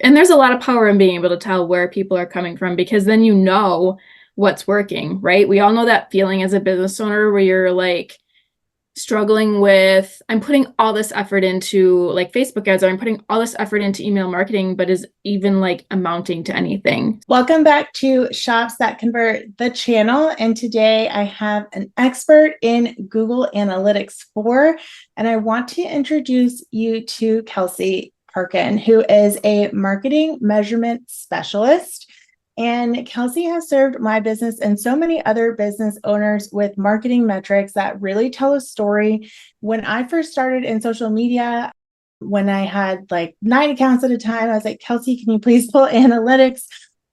And there's a lot of power in being able to tell where people are coming from, because then you know what's working, right? We all know that feeling as a business owner where you're like struggling with, I'm putting all this effort into like Facebook ads, or I'm putting all this effort into email marketing, but is even like amounting to anything. Welcome back to Shops That Convert, the channel. And today I have an expert in Google Analytics 4, and I want to introduce you to Kelsey Parkin, who is a marketing measurement specialist. And Kelsey has served my business and so many other business owners with marketing metrics that really tell a story. When I first started in social media, when I had like 9 accounts at a time, I was like, Kelsey, can you please pull analytics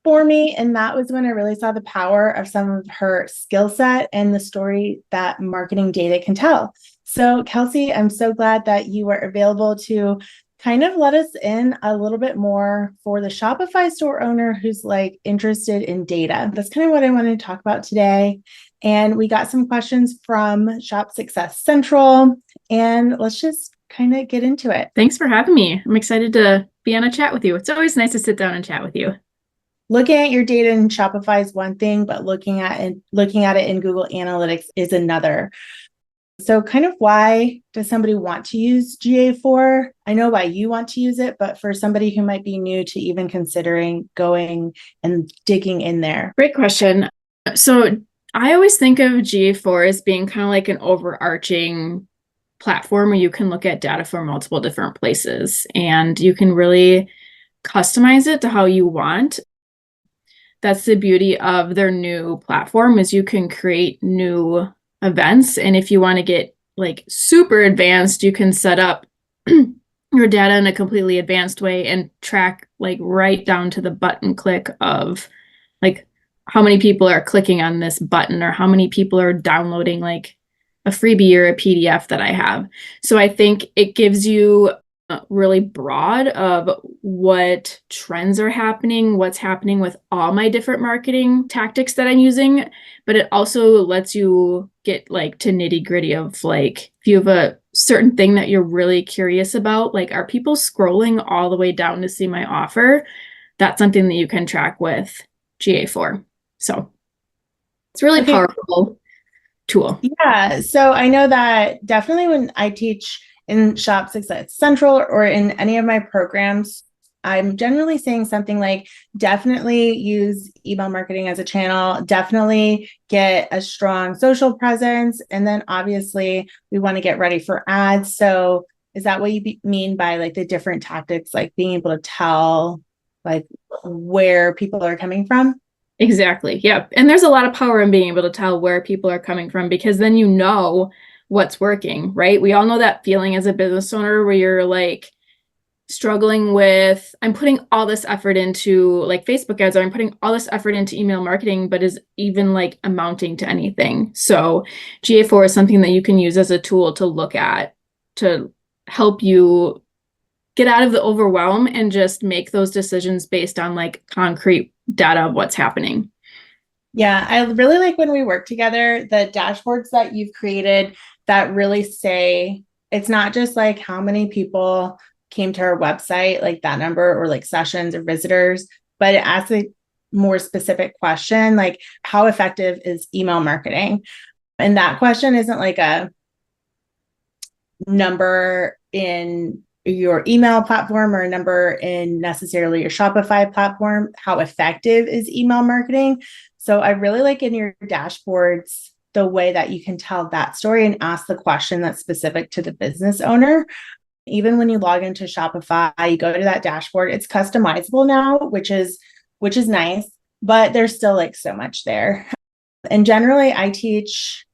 for me? And that was when I really saw the power of some of her skill set and the story that marketing data can tell. So Kelsey, I'm so glad that you are available to kind of let us in a little bit more for the Shopify store owner who's like interested in data. That's kind of what I wanted to talk about today. And we got some questions from Shop Success Central, and let's just kind of get into it. Thanks for having me. I'm excited to be on a chat with you. It's always nice to sit down and chat with you. Looking at your data in Shopify is one thing, but looking at it in Google Analytics is another. So kind of why does somebody want to use GA4? I know why you want to use it, but for somebody who might be new to even considering going and digging in there. Great question. So I always think of GA4 as being kind of like an overarching platform where you can look at data from multiple different places and you can really customize it to how you want. That's the beauty of their new platform, is you can create new events. And if you want to get like super advanced, you can set up your data in a completely advanced way and track like right down to the button click of like how many people are clicking on this button or how many people are downloading like a freebie or a PDF that I have. So I think it gives you really broad of what trends are happening, what's happening with all my different marketing tactics that I'm using, but it also lets you get like to nitty gritty of like, if you have a certain thing that you're really curious about, like, are people scrolling all the way down to see my offer? That's something that you can track with GA4. So it's really powerful tool. Yeah. So I know that definitely when I teach in Shop Success Central or in any of my programs, I'm generally saying something like definitely use email marketing as a channel, definitely get a strong social presence. And then obviously we want to get ready for ads. So is that what you mean by like the different tactics, like being able to tell like where people are coming from? Exactly. Yeah. And there's a lot of power in being able to tell where people are coming from, because then you know what's working, right? We all know that feeling as a business owner where you're like struggling with, I'm putting all this effort into like Facebook ads, or I'm putting all this effort into email marketing, but is even like amounting to anything. So GA4 is something that you can use as a tool to look at to help you get out of the overwhelm and just make those decisions based on like concrete data of what's happening. Yeah, I really like when we work together, the dashboards that you've created that really say it's not just like how many people came to our website, like that number, or like sessions or visitors, but it asks a more specific question, like how effective is email marketing? And that question isn't like a number in your email platform or a number in necessarily your Shopify platform. How effective is email marketing? So I really like in your dashboards the way that you can tell that story and ask the question that's specific to the business owner. Even when you log into Shopify, you go to that dashboard, it's customizable now, which is nice, but there's still like so much there. And generally I teach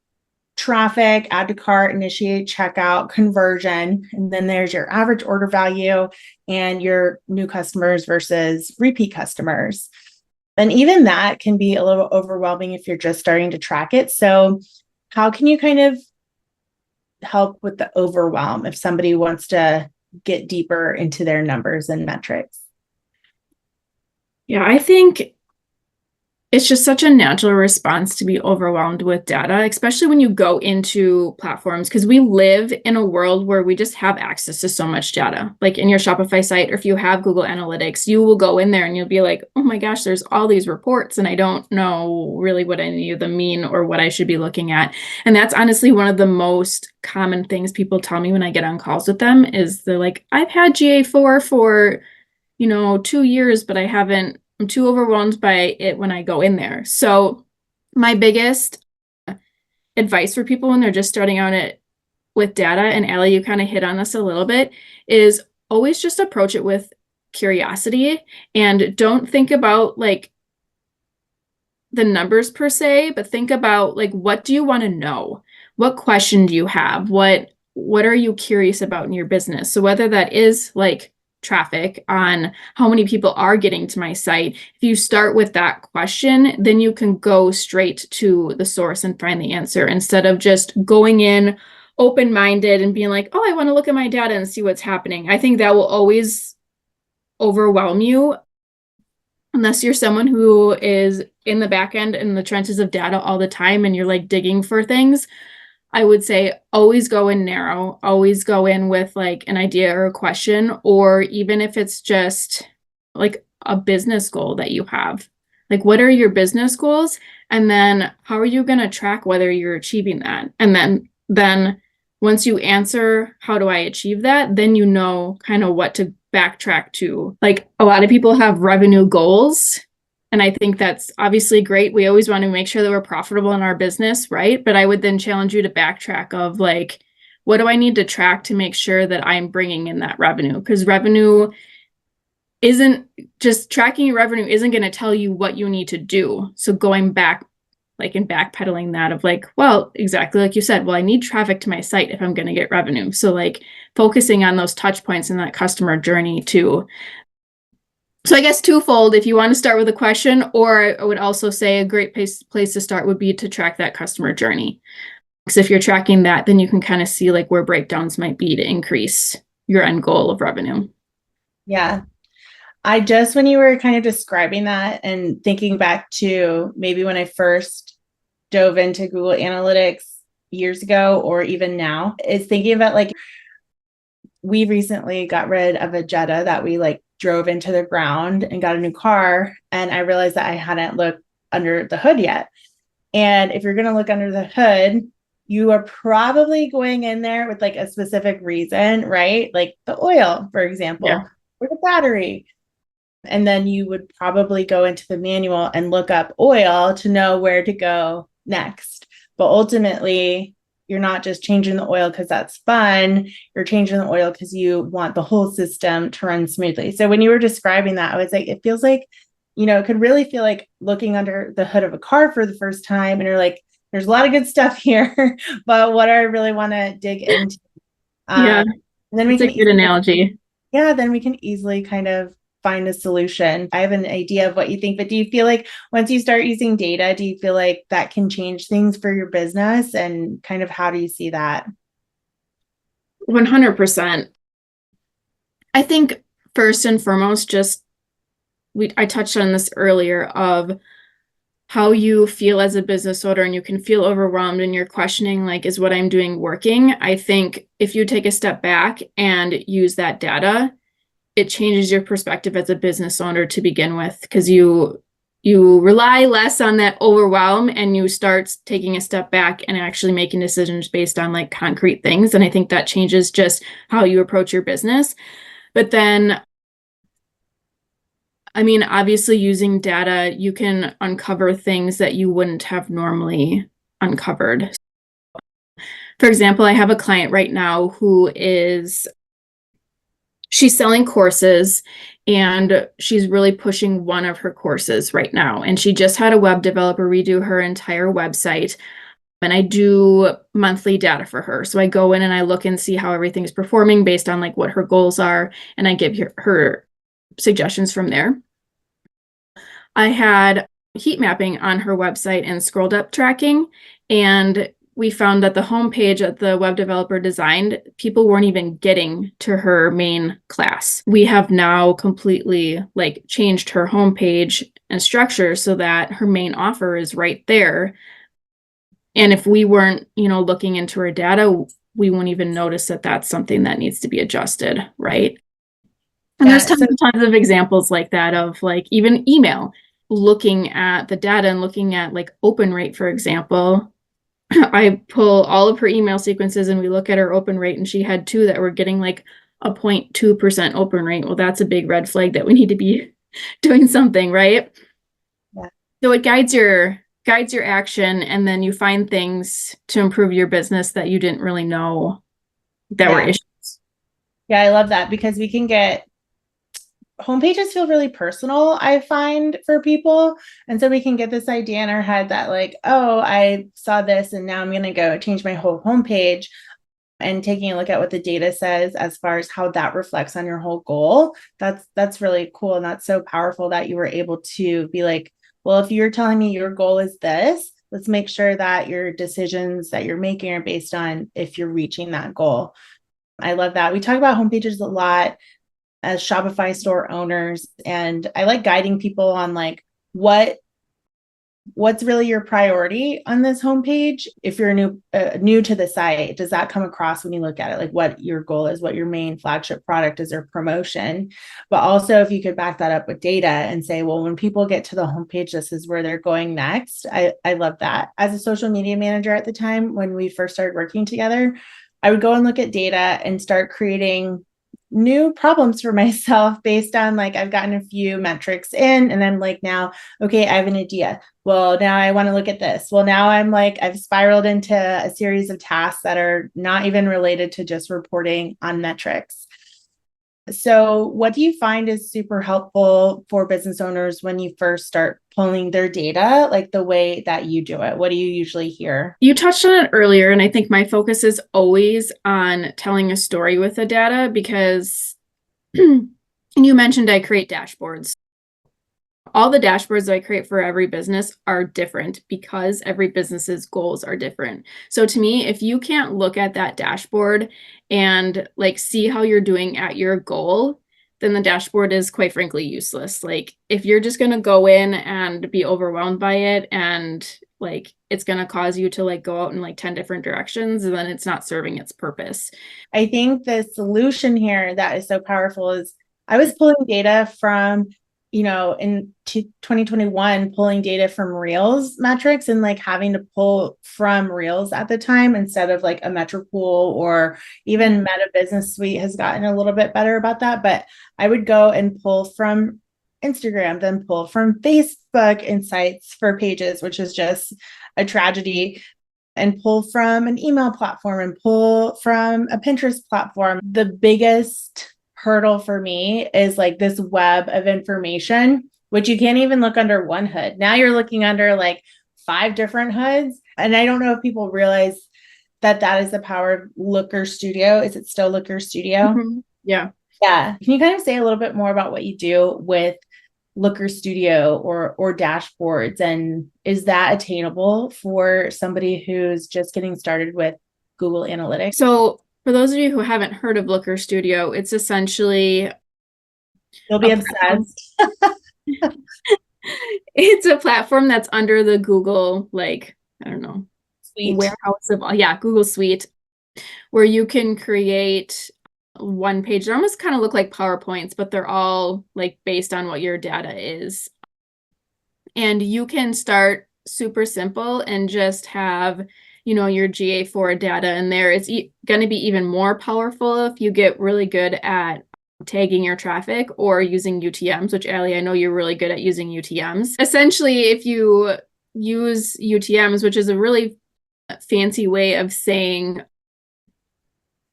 traffic, add to cart, initiate checkout, conversion, and then there's your average order value and your new customers versus repeat customers. And even that can be a little overwhelming if you're just starting to track it. So how can you kind of help with the overwhelm if somebody wants to get deeper into their numbers and metrics? Yeah, I think it's just such a natural response to be overwhelmed with data, especially when you go into platforms, because we live in a world where we just have access to so much data. Like in your Shopify site, or if you have Google Analytics, you will go in there and you'll be like, oh my gosh, there's all these reports and I don't know really what any of them mean or what I should be looking at. And that's honestly one of the most common things people tell me when I get on calls with them is they're like, I've had GA4 for 2 years, but I'm too overwhelmed by it when I go in there. So my biggest advice for people when they're just starting out with data, and Allie, you kind of hit on this a little bit, is always just approach it with curiosity and don't think about like the numbers per se, but think about like, what do you want to know? What question do you have? What are you curious about in your business? So whether that is like traffic on how many people are getting to my site, if you start with that question, then you can go straight to the source and find the answer instead of just going in open-minded and being like, oh, I want to look at my data and see what's happening. I think that will always overwhelm you unless you're someone who is in the back end in the trenches of data all the time and you're like digging for things. I would say always go in narrow, always go in with like an idea or a question, or even if it's just like a business goal that you have. Like, what are your business goals? And then how are you going to track whether you're achieving that? And then once you answer, how do I achieve that? Then you know kind of what to backtrack to. Like a lot of people have revenue goals. And I think that's obviously great. We always want to make sure that we're profitable in our business, right? But I would then challenge you to backtrack of like, what do I need to track to make sure that I'm bringing in that revenue? Because revenue isn't just tracking your revenue isn't going to tell you what you need to do. So going back, like and backpedaling that of like, well, exactly like you said, well, I need traffic to my site if I'm going to get revenue. So like focusing on those touch points in that customer journey too. So I guess twofold, if you want to start with a question, or I would also say a great place to start would be to track that customer journey. Because if you're tracking that, then you can kind of see like where breakdowns might be to increase your end goal of revenue. Yeah. When you were kind of describing that and thinking back to maybe when I first dove into Google Analytics years ago, or even now, is thinking about like, we recently got rid of a Jetta that we like drove into the ground and got a new car. And I realized that I hadn't looked under the hood yet. And if you're going to look under the hood, you are probably going in there with like a specific reason, right? Like the oil, for example, or the battery. And then you would probably go into the manual and look up oil to know where to go next. But ultimately, you're not just changing the oil because that's fun. You're changing the oil because you want the whole system to run smoothly. So when you were describing that, I was like, it feels like, it could really feel like looking under the hood of a car for the first time. And you're like, there's a lot of good stuff here, but what do I really want to dig into? And then we can a good analogy. Then we can easily kind of find a solution. I have an idea of what you think, but do you feel like once you start using data, do you feel like that can change things for your business, and kind of how do you see that? 100%. I think first and foremost, I touched on this earlier of how you feel as a business owner, and you can feel overwhelmed and you're questioning like, is what I'm doing working? I think if you take a step back and use that data, it changes your perspective as a business owner to begin with, because you rely less on that overwhelm and you start taking a step back and actually making decisions based on like concrete things. And I think that changes just how you approach your business. But then, I mean, obviously using data, you can uncover things that you wouldn't have normally uncovered. For example, I have a client right now who she's selling courses and she's really pushing one of her courses right now. And she just had a web developer redo her entire website. And I do monthly data for her. So I go in and I look and see how everything's performing based on like what her goals are. And I give her suggestions from there. I had heat mapping on her website and scrolled up tracking. And we found that the homepage that the web developer designed, people weren't even getting to her main class. We have now completely like changed her homepage and structure so that her main offer is right there. And if we weren't, looking into her data, we won't even notice that that's something that needs to be adjusted, right? And there's tons of examples like that of like even email, looking at the data and looking at like open rate, for example. I pull all of her email sequences and we look at her open rate, and she had 2 that were getting like a 0.2% open rate. Well, that's a big red flag that we need to be doing something, right? Yeah. So it guides your action, and then you find things to improve your business that you didn't really know that were issues. Yeah, I love that, because we can get homepages feel really personal, I find, for people. And so we can get this idea in our head that like, oh, I saw this and now I'm going to go change my whole homepage. And taking a look at what the data says as far as how that reflects on your whole goal, that's really cool. And that's so powerful that you were able to be like, well, if you're telling me your goal is this, let's make sure that your decisions that you're making are based on if you're reaching that goal. I love that. We talk about homepages a lot as Shopify store owners, and I like guiding people on like what's really your priority on this homepage. If you're new to the site, does that come across when you look at it, like what your goal is, what your main flagship product is, or promotion? But also if you could back that up with data and say, well, when people get to the homepage, this is where they're going next. I love that. As a social media manager at the time when we first started working together, I would go and look at data and start creating new problems for myself based on like, I've gotten a few metrics in, and I'm like, now, okay, I have an idea. Well, now I want to look at this. Well, now I'm like, I've spiraled into a series of tasks that are not even related to just reporting on metrics. So what do you find is super helpful for business owners when you first start pulling their data, like the way that you do it? What do you usually hear? You touched on it earlier, and I think my focus is always on telling a story with the data, because and you mentioned I create dashboards. All the dashboards that I create for every business are different because every business's goals are different. So to me, if you can't look at that dashboard and like see how you're doing at your goal, then the dashboard is quite frankly useless. Like if you're just going to go in and be overwhelmed by it, and like it's going to cause you to like go out in like 10 different directions, and then it's not serving its purpose. I think the solution here that is so powerful is I was pulling data from in 2021, pulling data from Reels metrics and like having to pull from Reels at the time instead of like a Metripool, or even Meta Business Suite has gotten a little bit better about that. But I would go and pull from Instagram, then pull from Facebook Insights for pages, which is just a tragedy, and pull from an email platform and pull from a Pinterest platform. The biggest hurdle for me is like this web of information, which you can't even look under one hood. Now you're looking under like 5 different hoods. And I don't know if people realize that that is the power of Looker Studio. Is it still Looker Studio? Mm-hmm. Yeah. Yeah. Can you kind of say a little bit more about what you do with Looker Studio or dashboards? And is that attainable for somebody who's just getting started with Google Analytics? So for those of you who haven't heard of Looker Studio, it's essentially you'll be obsessed. It's a platform that's under the Google, like, I don't know, Suite. Warehouse of, Google Suite, where you can create one page. They almost kind of look like PowerPoints, but they're all like based on what your data is. And you can start super simple and just have, your GA4 data in there. It's going to be even more powerful if you get really good at tagging your traffic or using UTMs, which Allie, I know you're really good at using UTMs. Essentially, if you use UTMs, which is a really fancy way of saying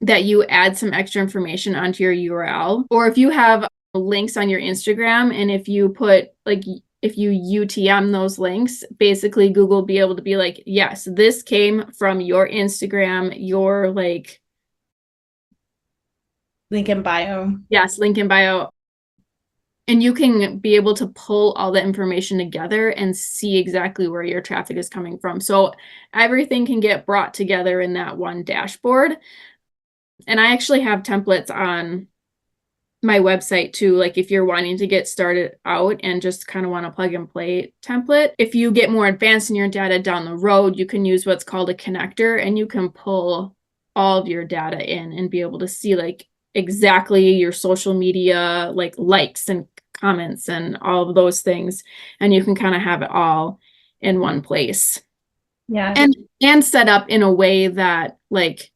that you add some extra information onto your URL, or if you have links on your Instagram, and if you put like, if you UTM those links, basically Google will be able to be like, yes, this came from your Instagram, your like link in bio. Yes, link in bio. And you can be able to pull all the information together and see exactly where your traffic is coming from. So everything can get brought together in that one dashboard. And I actually have templates on my website too. Like if you're wanting to get started out and just kind of want a plug and play template, if you get more advanced in your data down the road, you can use what's called a connector, and you can pull all of your data in and be able to see like exactly your social media, like likes and comments and all of those things. And you can kind of have it all in one place. Yeah. And set up in a way that, like,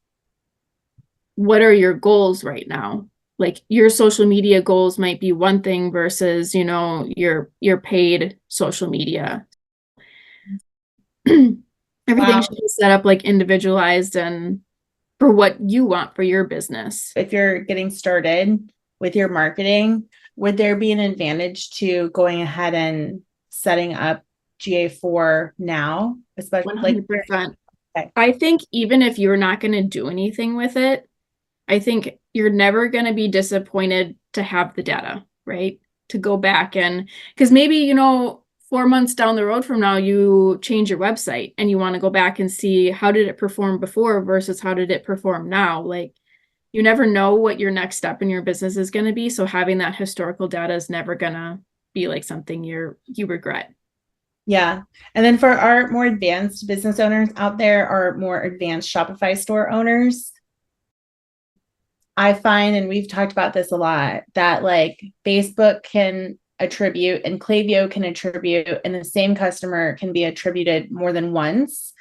what are your goals right now? Like your social media goals might be one thing versus, your paid social media. Everything Wow. should be set up like individualized and for what you want for your business. If you're getting started with your marketing, would there be an advantage to going ahead and setting up GA4 now, especially 100%. Okay. I think even if you're not going to do anything with it, I think you're never going to be disappointed to have the data, right? To go back and, because maybe, 4 months down the road from now, you change your website and you want to go back and see how did it perform before versus how did it perform now? Like, you never know what your next step in your business is going to be. So having that historical data is never going to be like something you regret. Yeah. And then for our more advanced business owners out there, or more advanced Shopify store owners, I find, and we've talked about this a lot, that like Facebook can attribute and Klaviyo can attribute, and the same customer can be attributed more than once.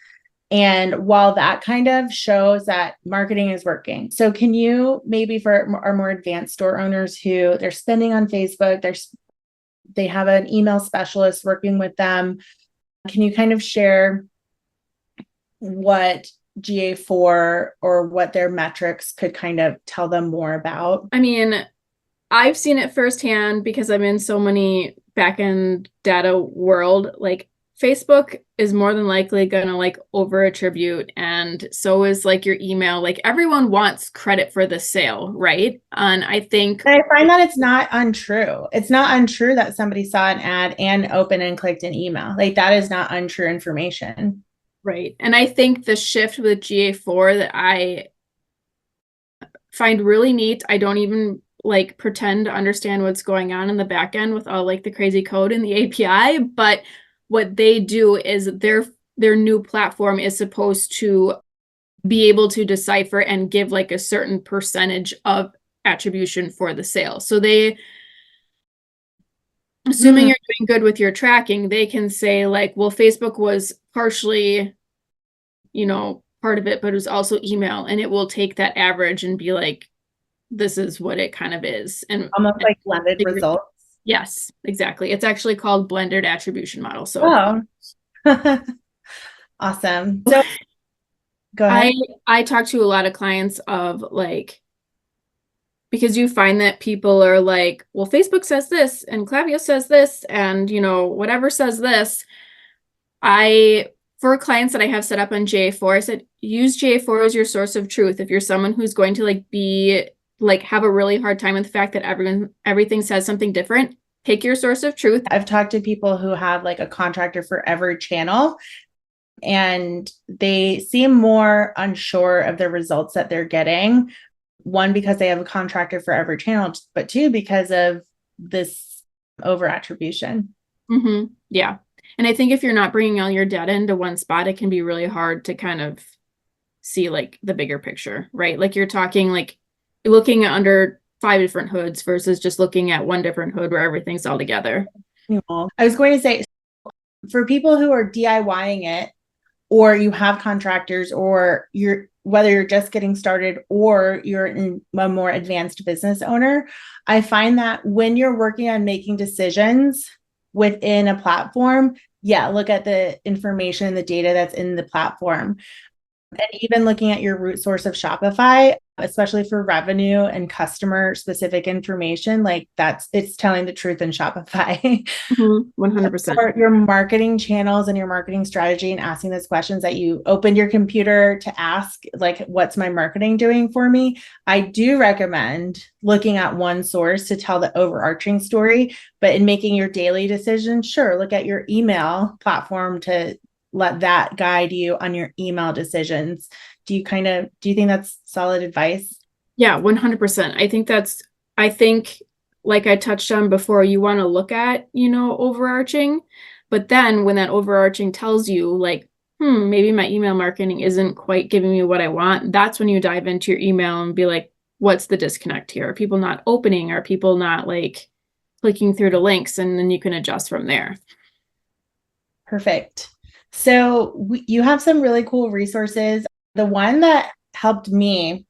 And while that kind of shows that marketing is working. So can you maybe, for our more advanced store owners who they're spending on Facebook, they have an email specialist working with them, can you kind of share what GA4 or what their metrics could kind of tell them more about? I mean, I've seen it firsthand because I'm in so many backend data world. Like Facebook is more than likely going to like over attribute, and so is like your email. Like everyone wants credit for the sale, right? And I think I find that it's not untrue. It's not untrue that somebody saw an ad and opened and clicked an email. Like that is not untrue information. right. And I think the shift with GA4 that I find really neat, I don't even like pretend to understand what's going on in the back end with all like the crazy code in the API, but what they do is their new platform is supposed to be able to decipher and give like a certain percentage of attribution for the sale. So they, assuming you're doing good with your tracking, they can say like, well, Facebook was partially, part of it, but it was also email, and it will take that average and be like, this is what it kind of is. And almost like blended results. Yes, exactly. It's actually called blended attribution model. So awesome. So go ahead. I talk to a lot of clients of like, because you find that people are like, well, Facebook says this and Klaviyo says this and, whatever says this. For clients that I have set up on GA4, I said, use GA4 as your source of truth. If you're someone who's going to like be like, have a really hard time with the fact that everything says something different, pick your source of truth. I've talked to people who have like a contractor for every channel, and they seem more unsure of the results that they're getting. One, because they have a contractor for every channel, but two, because of this over attribution. Mm-hmm. Yeah. And I think if you're not bringing all your data into one spot, it can be really hard to kind of see like the bigger picture, right? Like you're talking like looking at under 5 different hoods versus just looking at one different hood where everything's all together. I was going to say, for people who are DIYing it, or you have contractors, or whether you're just getting started or you're a more advanced business owner, I find that when you're working on making decisions within a platform, look at the information, the data that's in the platform. And even looking at your root source of Shopify, especially for revenue and customer specific information, like it's telling the truth in Shopify. 100%. For your marketing channels and your marketing strategy and asking those questions that you opened your computer to ask, like, what's my marketing doing for me? I do recommend looking at one source to tell the overarching story, but in making your daily decisions, sure, look at your email platform to let that guide you on your email decisions. Do you think that's solid advice? Yeah, 100%. I think, like I touched on before, you want to look at, overarching, but then when that overarching tells you, like, maybe my email marketing isn't quite giving me what I want, that's when you dive into your email and be like, what's the disconnect here? Are people not opening? Are people not like clicking through the links? And then you can adjust from there. Perfect. So you have some really cool resources. The one that helped me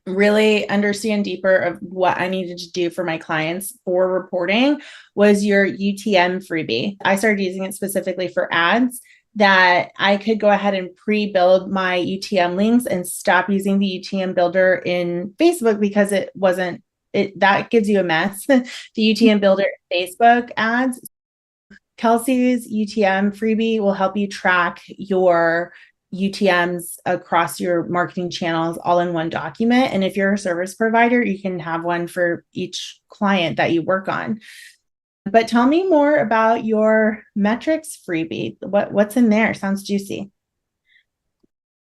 really understand deeper of what I needed to do for my clients for reporting was your UTM freebie. I started using it specifically for ads that I could go ahead and pre-build my UTM links and stop using the UTM builder in Facebook because that gives you a mess. The UTM builder in Facebook ads. Kelsey's UTM freebie will help you track your UTMs across your marketing channels all in one document. And if you're a service provider, you can have one for each client that you work on. But tell me more about your metrics freebie. What's in there? Sounds juicy.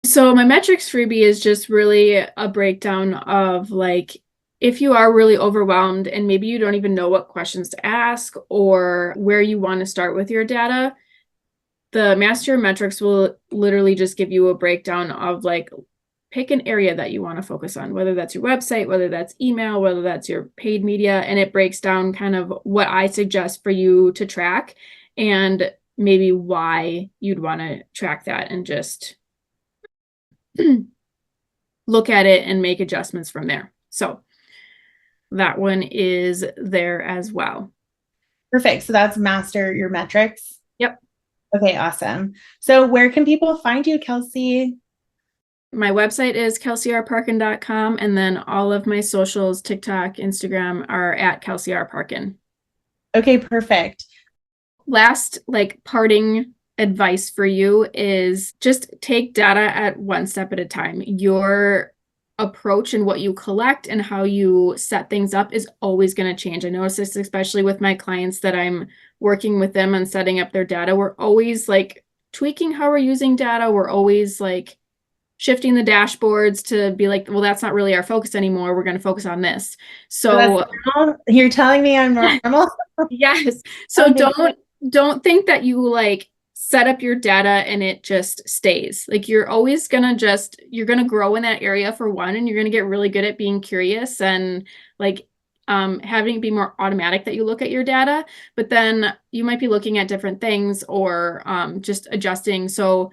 So my metrics freebie is just really a breakdown of like, if you are really overwhelmed and maybe you don't even know what questions to ask or where you want to start with your data, the Master Your Metrics will literally just give you a breakdown of like, pick an area that you want to focus on, whether that's your website, whether that's email, whether that's your paid media, and it breaks down kind of what I suggest for you to track and maybe why you'd want to track that and just look at it and make adjustments from there. So that one is there as well. Perfect. So that's Master Your Metrics. Yep. Okay, awesome. So where can people find you, Kelsey? My website is kelseyrparkin.com, and then all of my socials, TikTok, Instagram, are at Kelsey R. Parkin. Okay, perfect. Last, like, parting advice for you is just take data at one step at a time. Your approach and what you collect and how you set things up is always going to change. I notice this especially with my clients that I'm working with them on setting up their data. We're always like tweaking how we're using data. We're always like shifting the dashboards to be like, well, that's not really our focus anymore. We're going to focus on this. So you're telling me I'm normal? yes. So okay. don't think that you like set up your data and it just stays. Like you're going to grow in that area for one, and you're going to get really good at being curious and like having it be more automatic that you look at your data, but then you might be looking at different things or just adjusting. So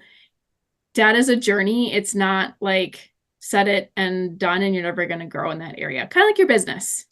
data is a journey. It's not like set it and done and you're never going to grow in that area. Kind of like your business.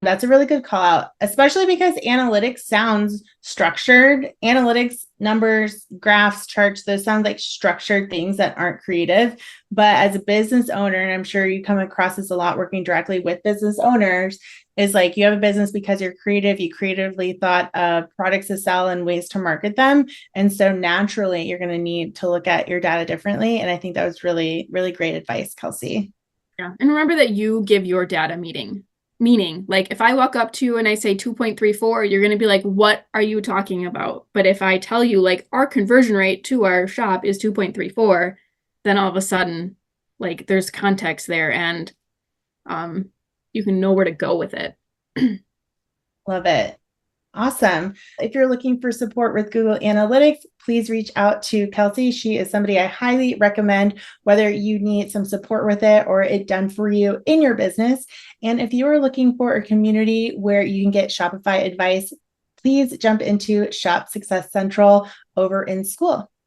That's a really good call out, especially because analytics sounds structured. Analytics, numbers, graphs, charts, those sound like structured things that aren't creative. But as a business owner, and I'm sure you come across this a lot working directly with business owners, is like you have a business because you're creative. You creatively thought of products to sell and ways to market them. And so naturally, you're going to need to look at your data differently. And I think that was really, really great advice, Kelsey. Yeah. And remember that you give your data meaning, like if I walk up to you and I say 2.34, you're going to be like, what are you talking about? But if I tell you like our conversion rate to our shop is 2.34, then all of a sudden, like there's context there and you can know where to go with it. Love it. Awesome. If you're looking for support with Google Analytics, please reach out to Kelsey. She is somebody I highly recommend, whether you need some support with it or it done for you in your business. And if you are looking for a community where you can get Shopify advice, please jump into Shop Success Central over in school.